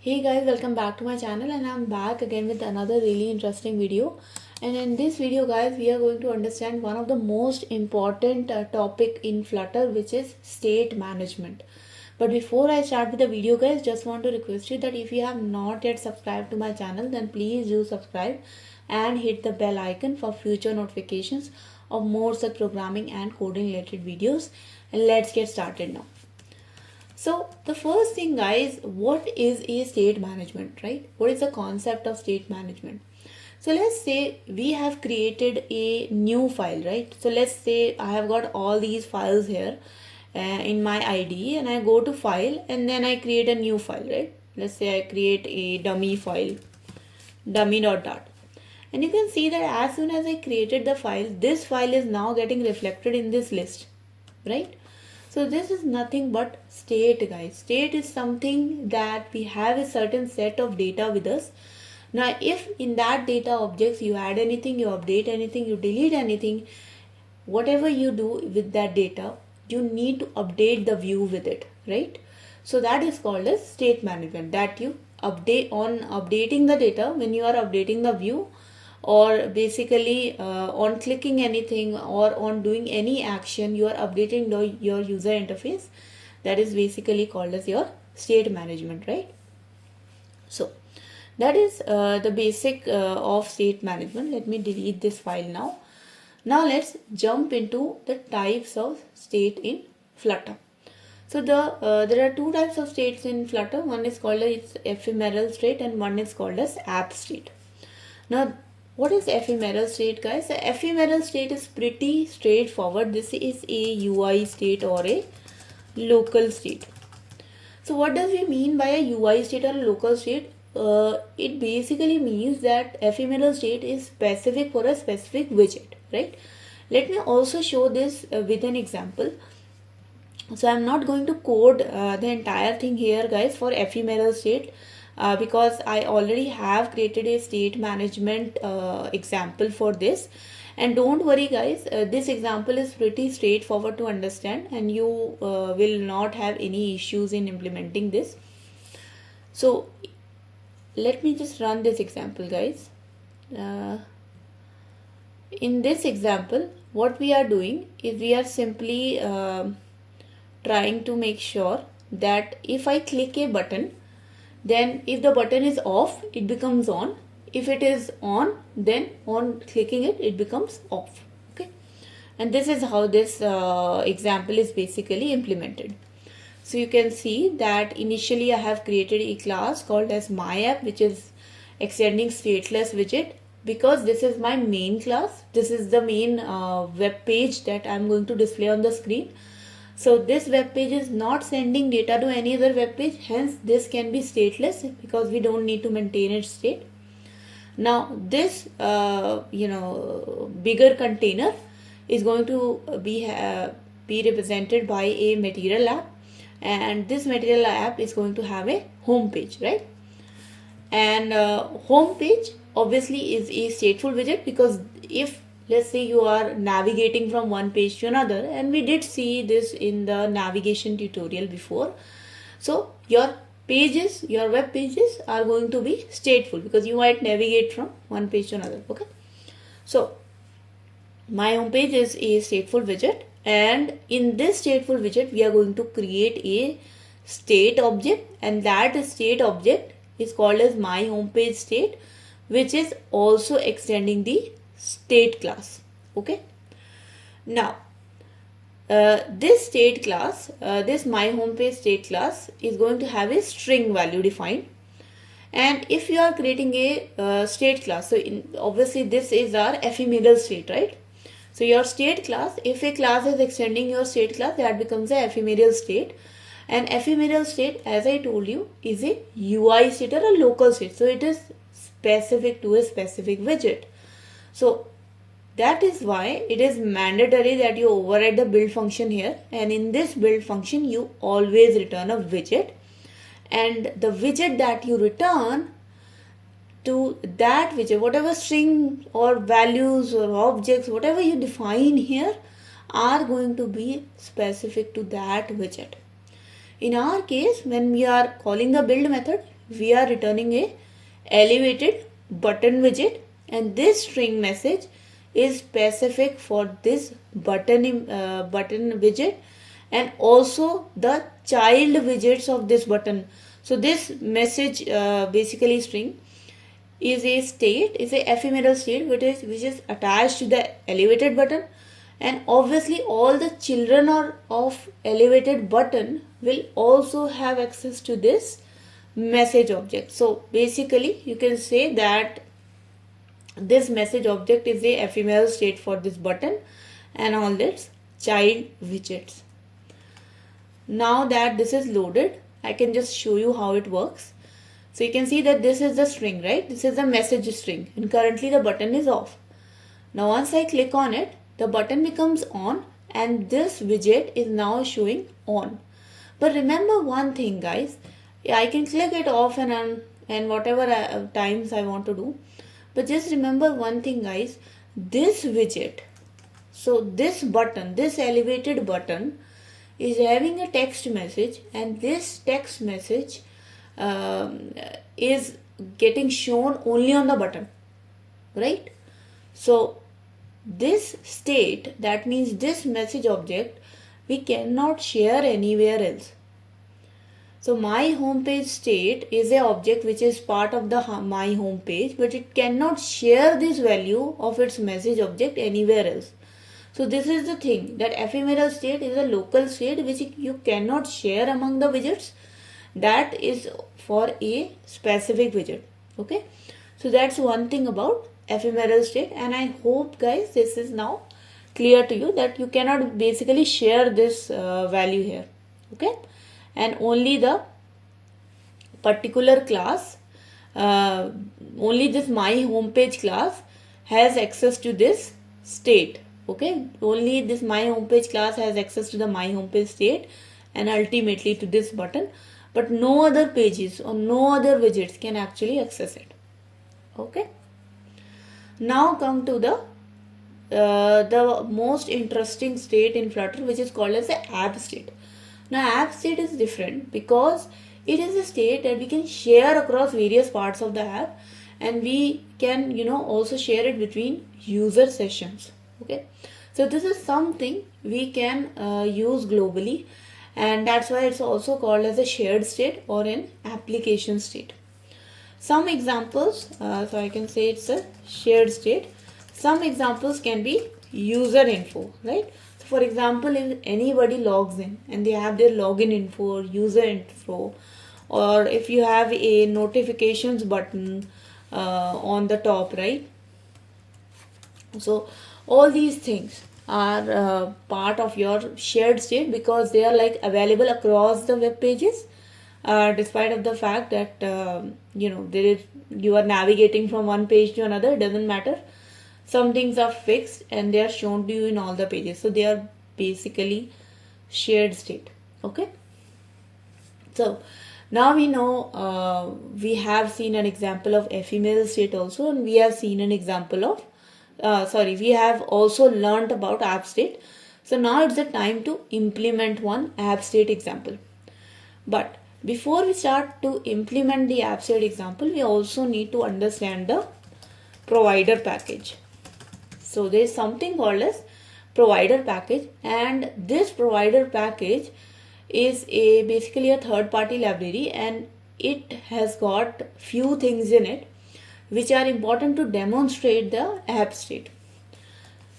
Hey guys, welcome back to my channel and I'm back again with another really interesting video. And in this video guys, we are going to understand one of the most important topic in Flutter, which is state management. But before I start with the video guys, just want to request you that if you have not yet subscribed to my channel, then please do subscribe and hit the bell icon for future notifications of more such programming and coding related videos. And let's get started now. So the first thing guys, what is a state management, right? What is the concept of state management? So let's say we have created a new file, right? So let's say I have got all these files here in my IDE and I go to file and then I create a new file, right? Let's say I create a dummy file, dummy.dart. And you can see that as soon as I created the file, this file is now getting reflected in this list, right? So this is nothing but state guys. State is something that we have a certain set of data with us. Now if in that data objects you add anything, you update anything, you delete anything, whatever you do with that data, you need to update the view with it, right? So that is called as state management, that you update on updating the data when you are updating the view, or basically on clicking anything or on doing any action, you are updating your user interface. That is basically called as your state management, right? So that is the basic of state management. Let me delete this file now. Now let's jump into the types of state in Flutter. So there are two types of states in Flutter. One is called as ephemeral state and one is called as app state. Now what is ephemeral state guys? The ephemeral state is pretty straightforward. This is a UI state or a local state. So what does we mean by a UI state or a local state? It basically means that ephemeral state is specific for a specific widget, right? Let me also show this with an example. So I'm not going to code the entire thing here guys for ephemeral state. Because I already have created a state management example for this. And don't worry guys, this example is pretty straightforward to understand and you will not have any issues in implementing this. So let me just run this example guys. In this example, what we are doing is we are simply trying to make sure that if I click a button, then if the button is off, it becomes on. If it is on, then on clicking it, it becomes off. Okay. And this is how this example is basically implemented. So you can see that initially I have created a class called as myApp, which is extending stateless widget. Because this is my main class, this is the main web page that I'm going to display on the screen. So this web page is not sending data to any other web page, hence this can be stateless because we don't need to maintain its state. Now this bigger container is going to be represented by a material app, and this material app is going to have a home page, right? And home page obviously is a stateful widget, because if let's say you are navigating from one page to another, and we did see this in the navigation tutorial before. So your pages, your web pages are going to be stateful because you might navigate from one page to another. Okay. So my home page is a stateful widget, and in this stateful widget we are going to create a state object, and that state object is called as my home page state, which is also extending the state class. Okay. Now this state class, this my homepage state class is going to have a string value defined. And if you are creating a state class, so obviously this is our ephemeral state, right? So your state class, if a class is extending your state class, that becomes a ephemeral state. And ephemeral state, as I told you, is a UI state or a local state. So it is specific to a specific widget. So that is why it is mandatory that you override the build function here, and in this build function you always return a widget, and the widget that you return to that widget, whatever string or values or objects, whatever you define here, are going to be specific to that widget. In our case, when we are calling the build method, we are returning a elevated button widget, and this string message is specific for this button widget and also the child widgets of this button. So this message basically string is a state, is a ephemeral state which is attached to the elevated button, and obviously all the children of elevated button will also have access to this message object. So basically you can say that this message object is a ephemeral state for this button and all its child widgets. Now that this is loaded, I can just show you how it works. So you can see that this is the string, right? This is the message string, and currently the button is off. Now once I click on it, the button becomes on and this widget is now showing on. But remember one thing, guys, I can click it off and on and whatever times I want to do. But just remember one thing, guys, this widget, so this button, this elevated button is having a text message, and this text message is getting shown only on the button, right? So this state, that means this message object, we cannot share anywhere else. So my home page state is an object which is part of the my home page, but it cannot share this value of its message object anywhere else. So this is the thing, that ephemeral state is a local state which you cannot share among the widgets. That is for a specific widget. Okay, so that's one thing about ephemeral state, and I hope, guys, this is now clear to you that you cannot basically share this value here. Okay, and only the particular class, only this my homepage class has access to this state. Okay, only this my homepage class has access to the my homepage state and ultimately to this button, but no other pages or no other widgets can actually access it. Okay, now come to the most interesting state in Flutter, which is called as the app state. Now app state is different because it is a state that we can share across various parts of the app, and we can also share it between user sessions. Okay, so this is something we can use globally, and that's why it's also called as a shared state or an application state. Some examples, so I can say it's a shared state. Some examples can be user info, right? So for example, if anybody logs in and they have their login info or user info, or if you have a notifications button on the top, right? So all these things are part of your shared state because they are like available across the web pages, despite of the fact that you are navigating from one page to another. It doesn't matter. Some things are fixed and they are shown to you in all the pages, so they are basically shared state. Okay, so now we know we have seen an example of ephemeral state also, and we have seen an example of we have also learned about app state. So now it's the time to implement one app state example. But before we start to implement the app state example, we also need to understand the provider package. So there is something called as provider package, and this provider package is basically a third-party library, and it has got few things in it which are important to demonstrate the app state.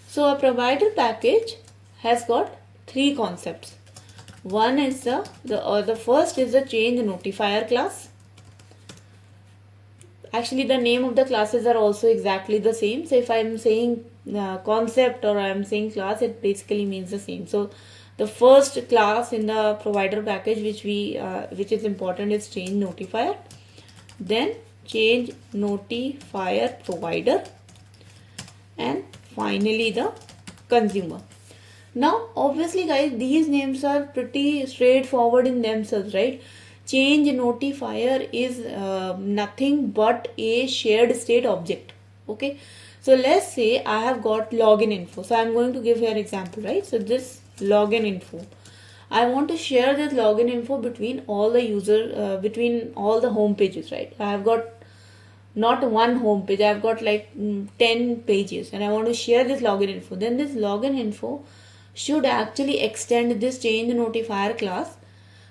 So a provider package has got three concepts. One is the first is the change notifier class. Actually, the name of the classes are also exactly the same. So if I am saying concept or I am saying class, it basically means the same. So the first class in the provider package which is important is change notifier, then change notifier provider, and finally the consumer. Now obviously, guys, these names are pretty straightforward in themselves, right? Change notifier is nothing but a shared state object. Okay, so let's say I have got login info. So I'm going to give here example, right? So this login info, I want to share this login info between all the between all the home pages, right? I have got not one home page, I have got like 10 pages, and I want to share this login info. Then this login info should actually extend this change notifier class,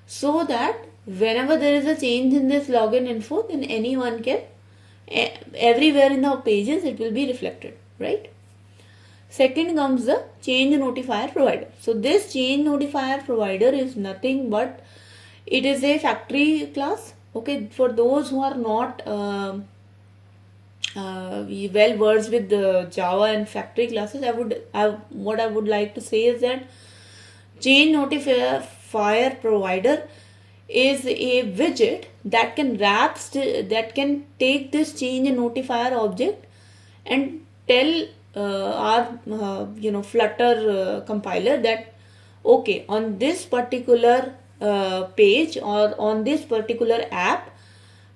so that whenever there is a change in this login info, then anyone can, everywhere in the pages it will be reflected, right? Second comes the change notifier provider. So this change notifier provider is nothing but, it is a factory class. Okay, for those who are not well versed with the Java and factory classes, what I would like to say is that change notifier provider is a widget that can that can take this change notifier object and tell our Flutter compiler that okay, on this particular page or on this particular app,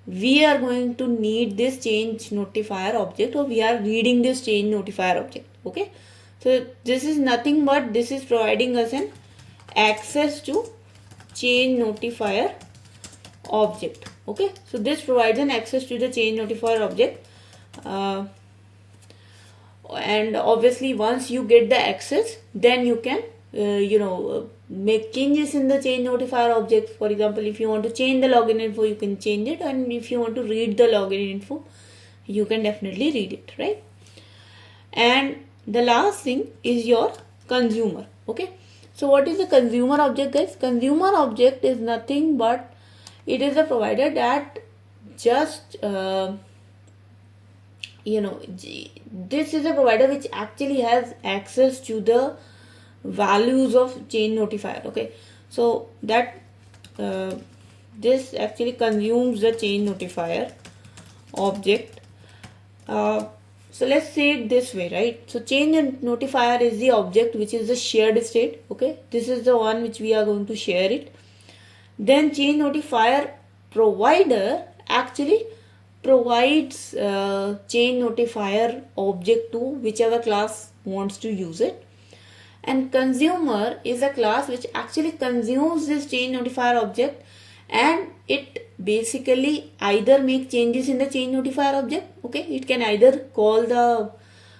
we are going to need this change notifier object, or we are reading this change notifier object. Okay, so this is nothing but this is providing us an access to change notifier object. Okay, so this provides an access to the change notifier object, and obviously once you get the access, then you can make changes in the change notifier object. For example, if you want to change the login info, you can change it, and if you want to read the login info, you can definitely read it, right? And the last thing is your consumer. Okay, so what is the consumer object, guys? Consumer object is nothing but it is a provider that just this is a provider which actually has access to the values of change notifier. Okay, so that this actually consumes the change notifier object. So let's say it this way, right? So change notifier is the object which is the shared state. Okay, this is the one which we are going to share it. Then change notifier provider actually provides change notifier object to whichever class wants to use it, and consumer is a class which actually consumes this change notifier object, and it basically either make changes in the change notifier object. Okay, it can either call the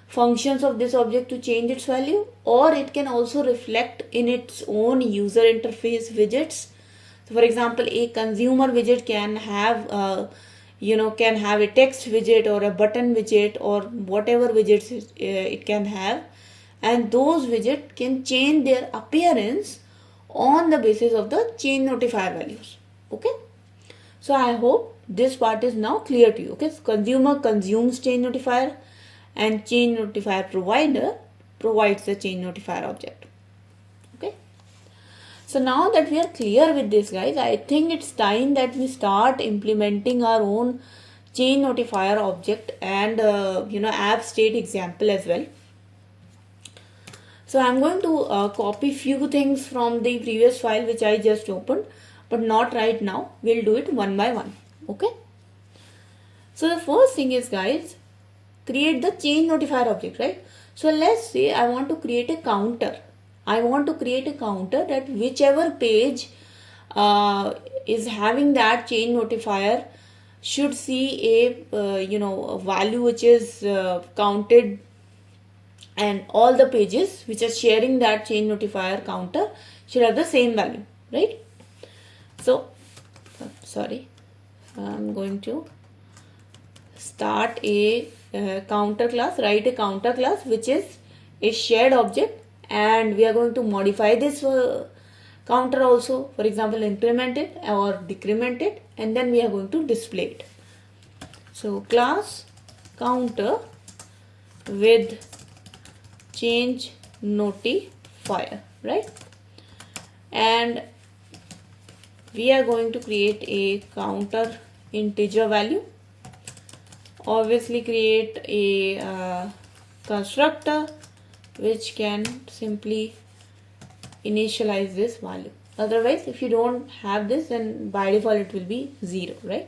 functions of this object to change its value, or it can also reflect in its own user interface widgets. So for example, a consumer widget can have a text widget or a button widget or whatever widgets it can have, and those widgets can change their appearance on the basis of the change notifier values. Okay, so I hope this part is now clear to you. Okay, so consumer consumes change notifier, and change notifier provider provides the change notifier object. Okay, so now that we are clear with this, guys, I think it's time that we start implementing our own change notifier object and app state example as well. So I'm going to copy few things from the previous file which I just opened, but not right now. We'll do it one by one. Okay, so the first thing is, guys, create the change notifier object, right? So let's say I want to create a counter. I want to create a counter that whichever page is having that change notifier should see a value which is counted, and all the pages which are sharing that change notifier counter should have the same value, right? So I'm going to start a counter class, write a counter class which is a shared object, and we are going to modify this counter also. For example, increment it or decrement it, and then we are going to display it. So class counter with change notifier, right? And we are going to create a counter integer value. Obviously create a constructor which can simply initialize this value. Otherwise, if you don't have this, then by default it will be 0, right?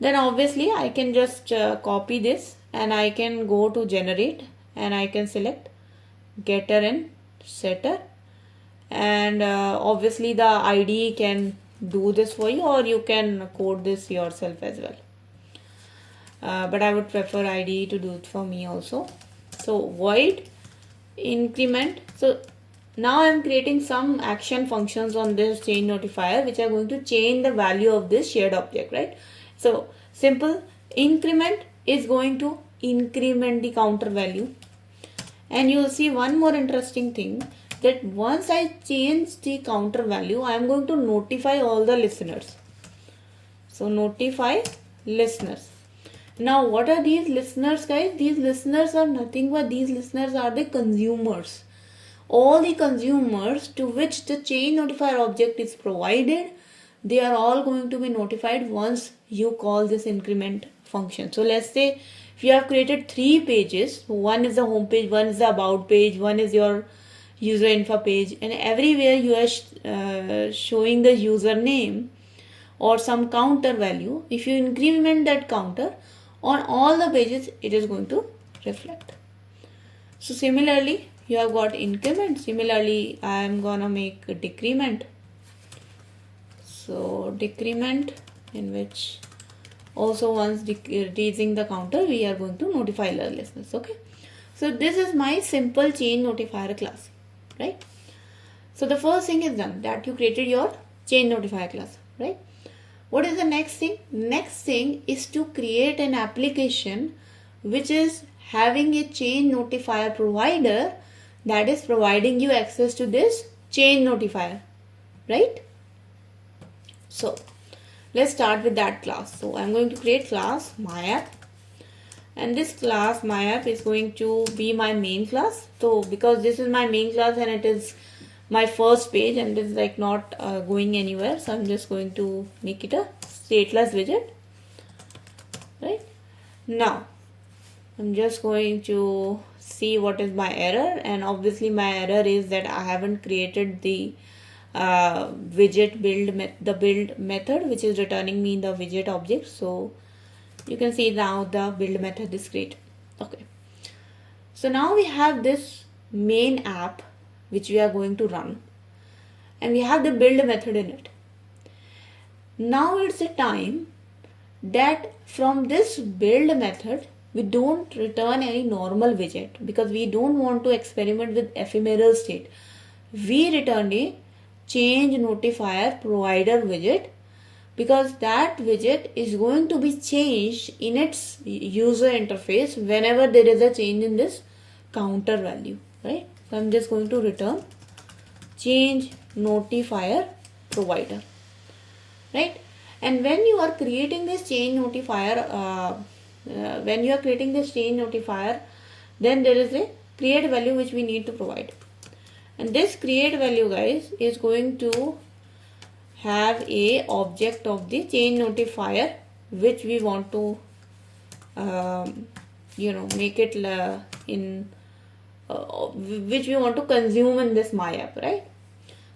Then obviously I can just copy this, and I can go to generate, and I can select getter and setter, and obviously the IDE can do this for you, or you can code this yourself as well. But I would prefer IDE to do it for me also. So void increment. So now I'm creating some action functions on this change notifier which are going to change the value of this shared object, right? So simple increment is going to increment the counter value. And you'll see one more interesting thing, that once I change the counter value, I am going to notify all the listeners. So notify listeners. Now what are these listeners, guys? These listeners are nothing but these listeners are the consumers. All the consumers to which the change notifier object is provided, they are all going to be notified once you call this increment function. So let's say if you have created 3 pages, one is the home page, one is the about page, one is your user info page, and everywhere you are showing the username or some counter value. If you increment that counter on all the pages, it is going to reflect. So similarly, you have got increment. Similarly, I am gonna make a decrement. So decrement, in which also once decreasing the counter, we are going to notify the listeners. Okay. So this is my simple change notifier class, right? So the first thing is done, that you created your change notifier class, right? What is the next thing? Next thing is to create an application which is having a change notifier provider that is providing you access to this change notifier, right? So let's start with that class. So I'm going to create class myapp, and this class myapp is going to be my main class. So because this is my main class and it is my first page and it is like not going anywhere, so I'm just going to make it a stateless widget, right? Now I'm just going to see what is my error, and obviously my error is that I haven't created the widget build method which is returning me the widget object. So you can see now the build method is created. Okay, so now we have this main app which we are going to run, and we have the build method in it. Now it's the time that from this build method we don't return any normal widget, because we don't want to experiment with ephemeral state. We return a change notifier provider widget, because that widget is going to be changed in its user interface whenever there is a change in this counter value, right? So I'm just going to return change notifier provider, right? And when you are creating this change notifier, then there is a create value which we need to provide, and this create value, guys, is going to have a object of the change notifier which we want to make it which we want to consume in this myapp, right?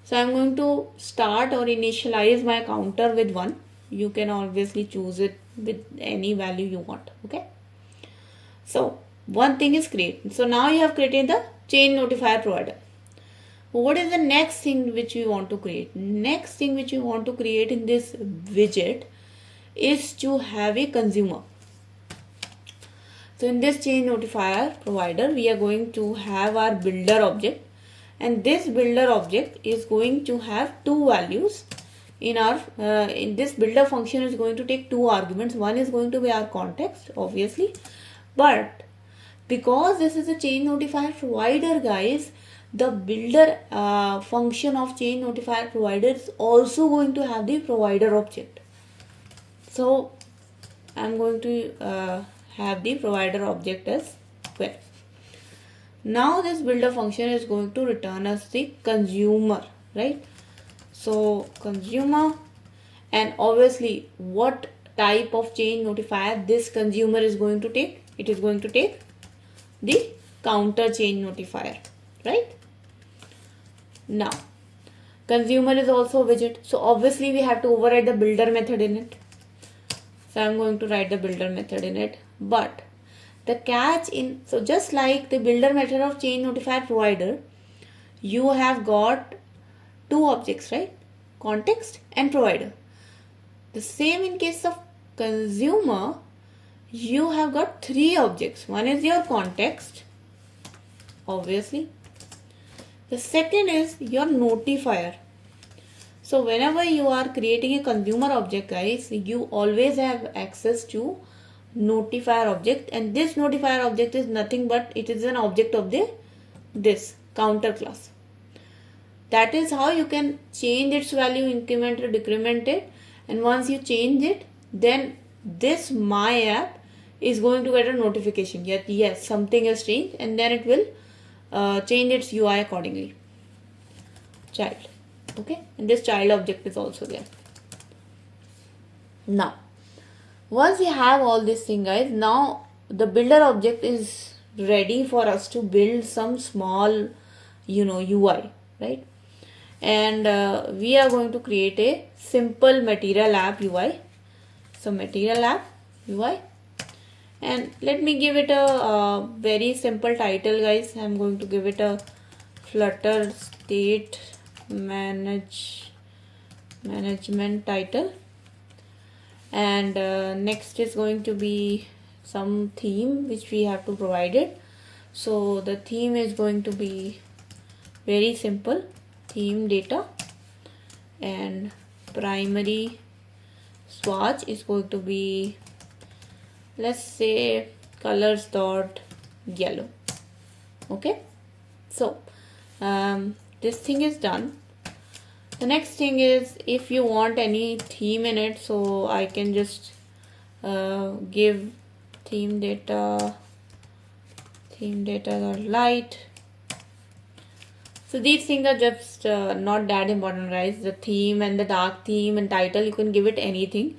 So I'm going to start or initialize my counter with 1. You can obviously choose it with any value you want. Okay, so one thing is create. So now you have created the change notifier provider. What is the next thing which we want to create? Next thing which we want to create in this widget is to have a consumer. So in this change notifier provider, we are going to have our builder object, and this builder object is going to have 2 values. In our in this builder function is going to take 2 arguments. One is going to be our context, obviously, but because this is a change notifier provider, guys, the builder function of change notifier provider is also going to have the provider object. So I'm going to have the provider object as well. Now this builder function is going to return us the consumer, right? So consumer, and obviously what type of change notifier this consumer is going to take? It is going to take the counter change notifier, right? Now consumer is also a widget, so obviously we have to override the builder method in it. So I'm going to write the builder method in it, but the catch in, so just like the builder method of change notifier provider, you have got two objects, right? Context and provider. The same in case of consumer, you have got three objects. One is your context, obviously. The second is your notifier. So whenever you are creating a consumer object, guys, you always have access to notifier object, and this notifier object is nothing but it is an object of this counter class. That is how you can change its value, increment or decrement it, and once you change it, then this my app is going to get a notification that yes, something has changed, and then it will change its UI accordingly. Child, okay, and this child object is also there. Now once we have all this thing, guys, now the builder object is ready for us to build some small UI, right? And we are going to create a simple material app UI. So material app UI, and let me give it a very simple title, guys. I'm going to give it a Flutter State Management title. And next is going to be some theme which we have to provide it. So the theme is going to be very simple, theme data, and primary swatch is going to be, let's say, colors dot yellow. Okay, so this thing is done. The next thing is, if you want any theme in it, so I can just give theme data light. So these things are just not that important, right? The theme and the dark theme and title, you can give it anything.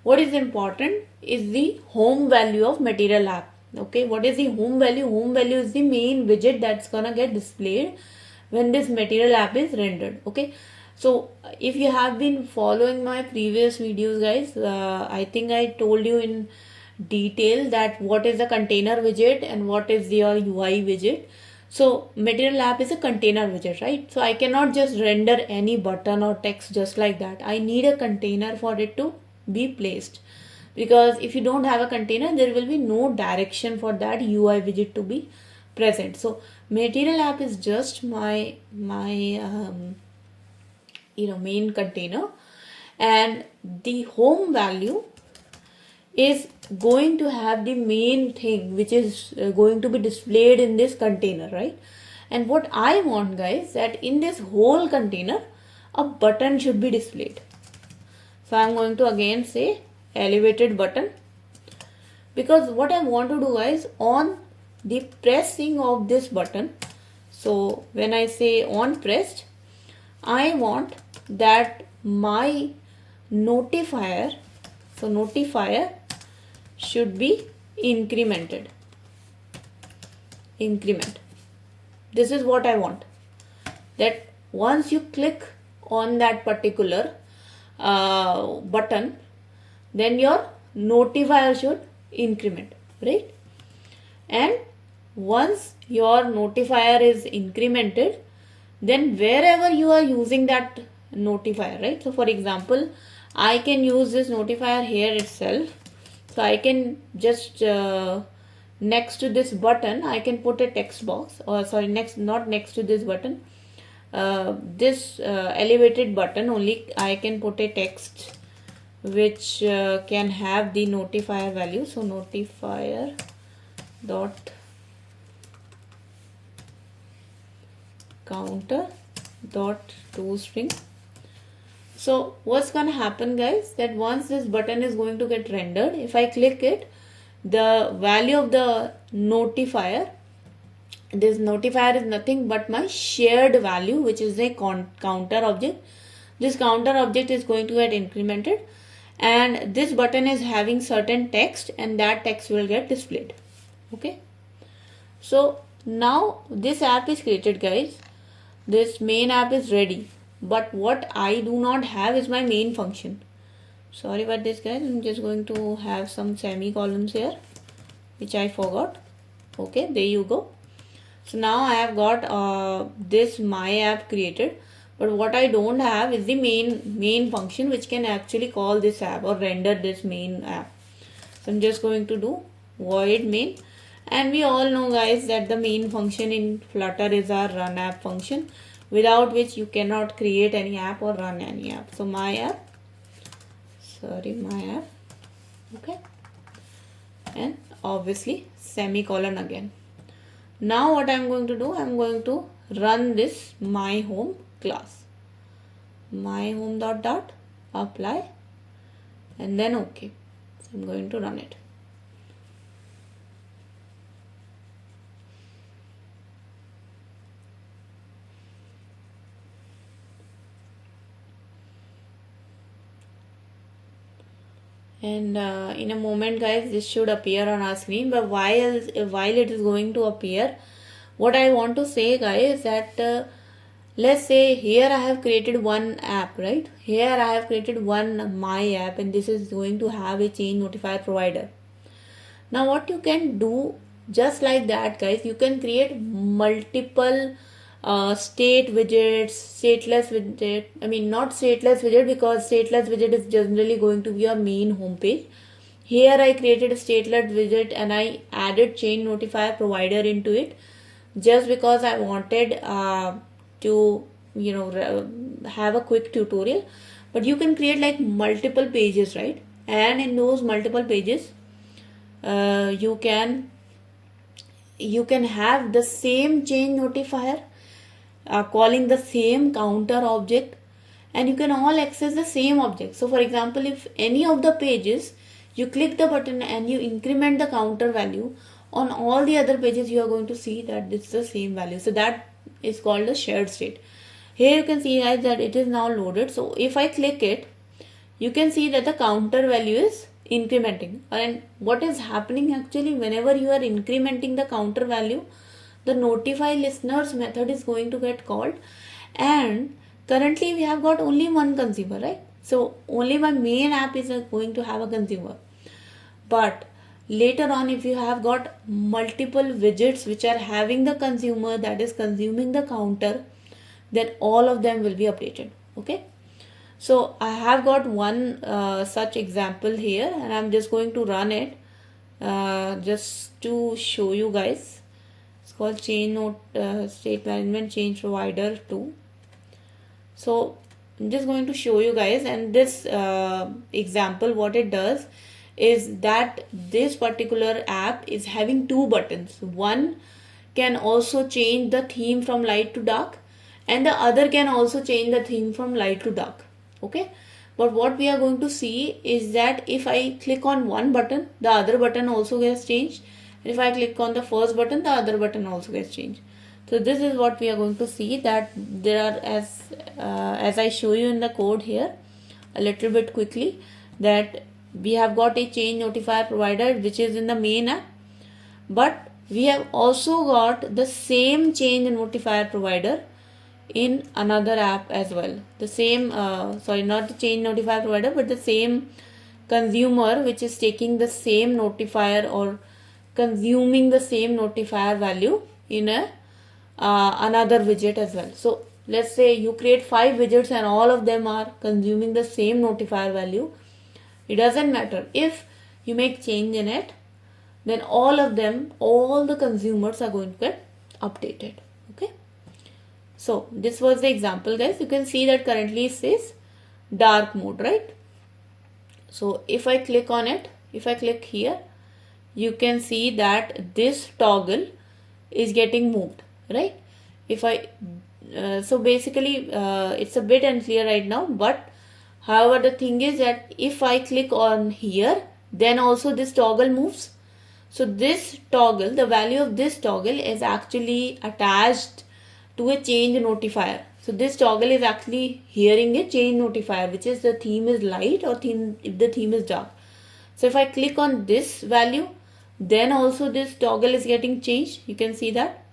What is important is the home value of material app. Okay, what is the home value? Home value is the main widget that's gonna get displayed when this material app is rendered. Okay, so if you have been following my previous videos, guys, I think I told you in detail that what is the container widget and what is your UI widget. So material app is a container widget, right? So I cannot just render any button or text just like that. I need a container for it to be placed, because if you don't have a container, there will be no direction for that UI widget to be present. So material app is just my main container, and the home value is going to have the main thing which is going to be displayed in this container, right? And what I want, guys, that in this whole container a button should be displayed. So I'm going to again say elevated button, because what I want to do, guys, on the pressing of this button, so when I say on pressed, I want that my notifier, so notifier should be incremented. Increment. This is what I want. That once you click on that particular button, then your notifier should increment, right? And once your notifier is incremented, then wherever you are using that notifier, right? So for example, I can use this notifier here itself. So I can just next to this button, I can put a text box, or sorry, not next to this button, this elevated button only, I can put a text which can have the notifier value. So notifier dot counter dot toString. So what's gonna happen, guys, that once this button is going to get rendered, if I click it, the value of the notifier, this notifier is nothing but my shared value, which is a counter object. This counter object is going to get incremented, and this button is having certain text, and that text will get displayed. Okay, so now this app is created, guys. This main app is ready, but what I do not have is my main function. Sorry about this, guys. I'm just going to have some semicolons here, which I forgot. Okay, there you go. So now I have got this my app created, but what I don't have is the main function which can actually call this app or render this main app. So I'm just going to do void main, and we all know guys that the main function in Flutter is our run app function, without which you cannot create any app or run any app. So my app, okay, and obviously semicolon again. Now what I'm going to do, I'm going to run this my home class, my home dot apply, and then okay. So I'm going to run it. And in a moment guys, this should appear on our screen, but while it is going to appear, what I want to say guys is that let's say here I have created one app, right? Here I have created one my app, and this is going to have a change notifier provider. Now what you can do, just like that guys, you can create multiple state widgets, stateless widget. I mean not stateless widget, because stateless widget is generally going to be your main home page. Here I created a stateless widget and I added change notifier provider into it, just because I wanted to have a quick tutorial. But you can create like multiple pages, right? And in those multiple pages you can have the same change notifier calling the same counter object, and you can all access the same object. So for example, if any of the pages you click the button and you increment the counter value, on all the other pages you are going to see that it's the same value. So that is called a shared state. Here you can see guys that it is now loaded. So if I click it, you can see that the counter value is incrementing. And what is happening actually, whenever you are incrementing the counter value, the notify listeners method is going to get called. And currently we have got only one consumer, right? So only my main app is going to have a consumer. But later on, if you have got multiple widgets which are having the consumer that is consuming the counter, then all of them will be updated. Okay. So I have got one such example here, and I'm just going to run it just to show you guys. It's called State Management Change Provider 2. So I'm just going to show you guys, and this example, what it does is that this particular app is having two buttons. One can also change the theme from light to dark, and the other can also change the theme from light to dark. Okay, but what we are going to see is that if I click on one button, the other button also gets changed. If I click on the first button, the other button also gets changed. So this is what we are going to see, that there are, as I show you in the code here a little bit quickly, that we have got a change notifier provider which is in the main app, but we have also got the same change notifier provider in another app as well. The same, sorry, not the change notifier provider, but the same consumer which is taking the same notifier or consuming the same notifier value in a another widget as well. So let's say you create 5 widgets and all of them are consuming the same notifier value. It doesn't matter if you make change in it, then all of them, all the consumers are going to get updated. Okay. So this was the example guys. You can see that currently it says dark mode, right? So if I click on it, if I click here, you can see that this toggle is getting moved, right? If I so basically it's a bit unclear right now, but however the thing is that if I click on here, then also this toggle moves. So this toggle, the value of this toggle is actually attached to a change notifier. So this toggle is actually hearing a change notifier, which is the theme is light or if the theme is dark. So if I click on this value, then also this toggle is getting changed. You can see that.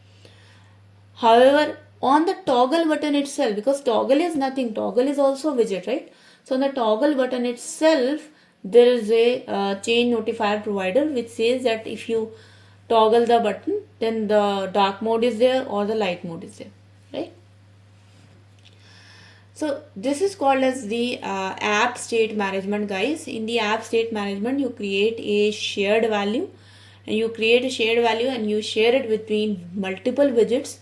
However, on the toggle button itself, because toggle is nothing, toggle is also a widget, right? So on the toggle button itself, there is a change notifier provider which says that if you toggle the button, then the dark mode is there or the light mode is there, right? So this is called as the app state management, guys. In the app state management, you create a shared value, and you share it between multiple widgets,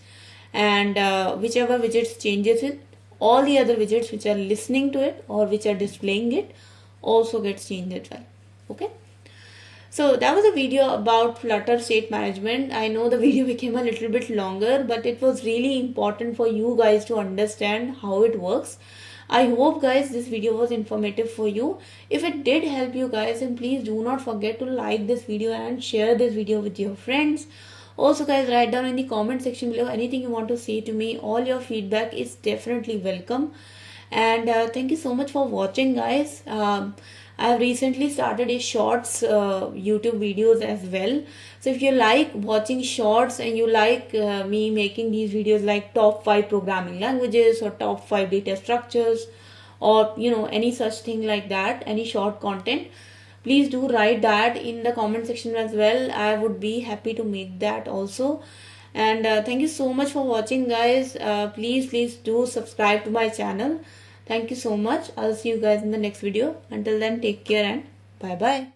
and whichever widgets changes it, all the other widgets which are listening to it or which are displaying it also gets changed as well. Okay. So that was a video about Flutter State Management. I know the video became a little bit longer, but it was really important for you guys to understand how it works. I hope guys this video was informative for you. If it did help you guys, then please do not forget to like this video and share this video with your friends. Also guys, write down in the comment section below anything you want to say to me. All your feedback is definitely welcome. And thank you so much for watching, guys. I have recently started a shorts YouTube videos as well. So if you like watching shorts and you like me making these videos like top 5 programming languages or top 5 data structures, or any such thing like that, any short content, please do write that in the comment section as well. I would be happy to make that also. And thank you so much for watching, guys. Please do subscribe to my channel. Thank you so much. I'll see you guys in the next video. Until then, take care and bye bye.